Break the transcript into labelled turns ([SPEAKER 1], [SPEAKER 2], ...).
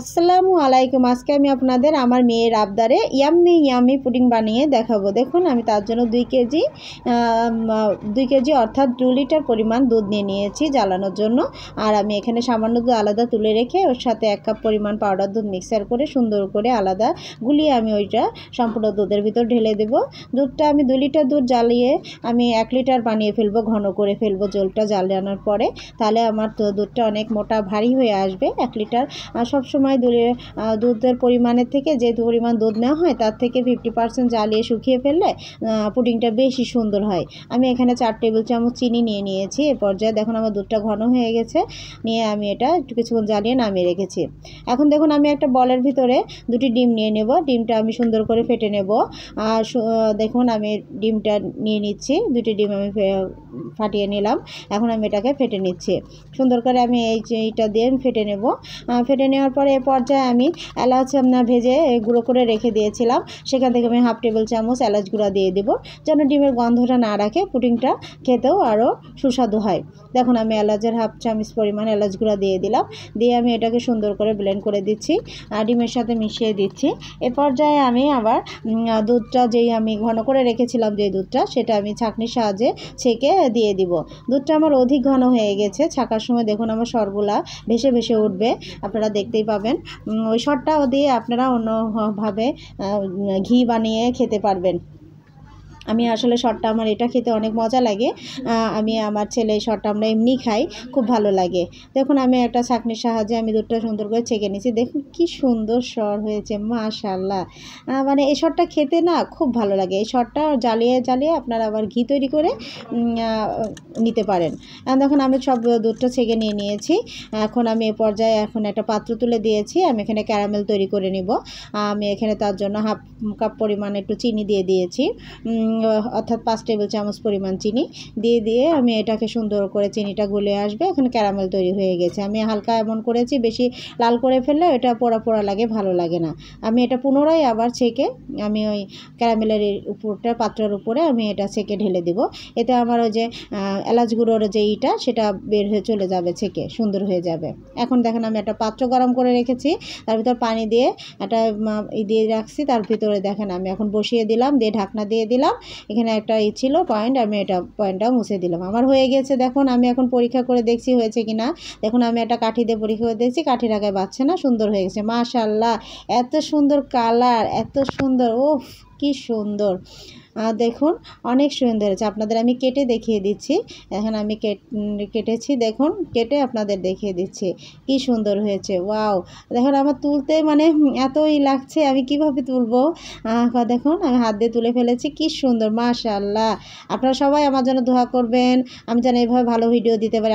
[SPEAKER 1] আসসালামু আলাইকুম। আজকে আমি আপনাদের আমার মেয়ের আবদারে ইয়াম্মি পুডিং বানিয়ে দেখাবো। দেখুন আমি তার জন্য 2 কেজি অর্থাৎ 2 লিটার পরিমাণ দুধ নিয়েছি জ্বালানোর জন্য। আর আমি এখানে সামান্য দুধ আলাদা তুলে রেখে ওর সাথে 1 কাপ পরিমাণ পাউডার দুধ মিক্সার করে সুন্দর করে আলাদা গুলিয়ে আমি ওইটা সম্পূর্ণ দুধের ভিতর ঢেলে দেব। দুধটা আমি 2 লিটার দুধ জ্বালিয়ে আমি 1 লিটার বানিয়ে ফেলবো, ঘন করে ফেলবো জলটা জ্বালানোর পরে। তাহলে আমার দুধটা অনেক মোটা ভারী হয়ে আসবে। 1 লিটার সবসময় দুধের পরিমাণের থেকে যে পরিমাণ দুধ নেওয়া হয় তার থেকে 50% জ্বালিয়ে শুকিয়ে ফেললে পুডিংটা বেশি সুন্দর হয়। আমি এখানে 4 টেবিল চামচ চিনি নিয়েছি। এ পর্যায়ে দেখুন আমার দুধটা ঘন হয়ে গেছে। নিয়ে আমি এটা একটু কিছুক্ষণ জ্বালিয়ে নামিয়ে রেখেছি। এখন দেখুন আমি একটা বলের ভিতরে 2টি ডিম নিয়ে নেব। ডিমটা আমি সুন্দর করে ফেটে নেব। আর দেখুন আমি ডিমটা নিয়ে নিচ্ছি। 2টি ডিম আমি ফাটিয়ে নিলাম। এখন আমি এটাকে ফেটে নিচ্ছি সুন্দর করে। আমি এইটা দিয়ে ফেটে নেব। ফেটে নেওয়ার পরে এ পর্যায়ে আমি এলাচ ভেজে গুঁড়ো করে রেখে দিয়েছিলাম, সেখান থেকে আমি 1/2 টেবিল চামচ এলাচ গুঁড়া দিয়ে দেবো, যেন ডিমের গন্ধটা না রাখে, পুডিংটা খেতেও আরও সুস্বাদু হয়। দেখুন আমি এলাচের 1/2 চামচ পরিমাণ এলাচ গুঁড়া দিয়ে দিলাম। দিয়ে আমি এটাকে সুন্দর করে ব্লেন্ড করে দিচ্ছি, ডিমের সাথে মিশিয়ে দিচ্ছি। এ পর্যায়ে আমি আবার দুধটা যেই আমি ঘন করে রেখেছিলাম যে দুধটা, সেটা আমি ছাঁকনির সাহায্যে ছেঁকে দিয়ে দিব। দুধটা আমার অধিক ঘন হয়ে গেছে। ছাঁকার সময় দেখুন আমার সরগুলা ভেসে ভেসে উঠবে, আপনারা দেখতেই পাবেন। ওই সরটাও দিয়ে আপনারা অন্যভাবে ঘি বানিয়ে খেতে পারবেন। আমি আসলে সরটা আমার এটা খেতে অনেক মজা লাগে। আমি আমার ছেলে সরটা আমরা এমনি খাই, খুব ভালো লাগে। দেখুন আমি একটা ছাঁকনির সাহায্যে আমি দুধটা সুন্দর করে ছেঁকে নিয়েছি। দেখুন কি সুন্দর সর হয়েছে, মাশাআল্লাহ। মানে এই সরটা খেতে না খুব ভালো লাগে। এই সরটা জ্বালিয়ে আপনারা আবার ঘি তৈরি করে নিতে পারেন। দেখুন আমি সব দুধটা ছেঁকে নিয়েছি। এখন আমি এ পর্যায়ে একটা পাত্র তুলে দিয়েছি। আমি এখানে ক্যারামেল তৈরি করে নিব। আমি এখানে তার জন্য 1/2 কাপ পরিমাণ একটু চিনি দিয়ে দিয়েছি, অর্থাৎ 5 টেবিল চামচ পরিমাণ চিনি দিয়ে আমি এটাকে সুন্দর করে চিনিটা গলে আসবে। এখন ক্যারামেল তৈরি হয়ে গেছে। আমি হালকা এমন করেছি, বেশি লাল করে ফেললে এটা পোড়া লাগে, ভালো লাগে না। আমি এটা পুনরায় আবার ছেঁকে আমি ওই ক্যারামেলের উপরটা পাত্রের উপরে আমি এটা ছেঁকে ঢেলে দেব। এতে আমার ওই যে এলাচ গুঁড়োর যে সেটা বের হয়ে চলে যাবে, ছেঁকে সুন্দর হয়ে যাবে। এখন দেখেন আমি একটা পাত্র গরম করে রেখেছি, তার ভিতর পানি দিয়ে একটা দিয়ে রাখছি। তার ভিতরে দেখেন আমি এখন বসিয়ে দিলাম, দিয়ে ঢাকনা দিয়ে দিলাম। এখানে একটা ছিল পয়েন্ট, আমি এটা পয়েন্টটা মুছে দিলাম। আমার হয়ে গেছে। দেখুন আমি এখন পরীক্ষা করে দেখছি হয়েছে কি না। দেখুন আমি একটা কাঠি দিয়ে পরীক্ষা করে দেখছি, কাঠির আগায় বাজছে না, সুন্দর হয়ে গেছে। মাশাআল্লাহ, এত সুন্দর কালার, এত সুন্দর, ওফ কি সুন্দর। দেখুন অনেক সুন্দর হয়েছে। আপনাদের আমি কেটে দেখিয়ে দিচ্ছি। এখন আমি কেটেছি, দেখুন কেটে আপনাদের দেখিয়ে দিচ্ছি কি সুন্দর হয়েছে। ওয়াও, দেখুন আমার তুলতে মানে এতই লাগছে, আমি কিভাবে তুলবো। দেখুন আমি হাত দিয়ে তুলে ফেলেছি, কি সুন্দর, মাশাআল্লাহ। আপনারা সবাই আমার জন্য দোয়া করবেন, আমি যেন এভাবে ভালো ভিডিও দিতে পারি।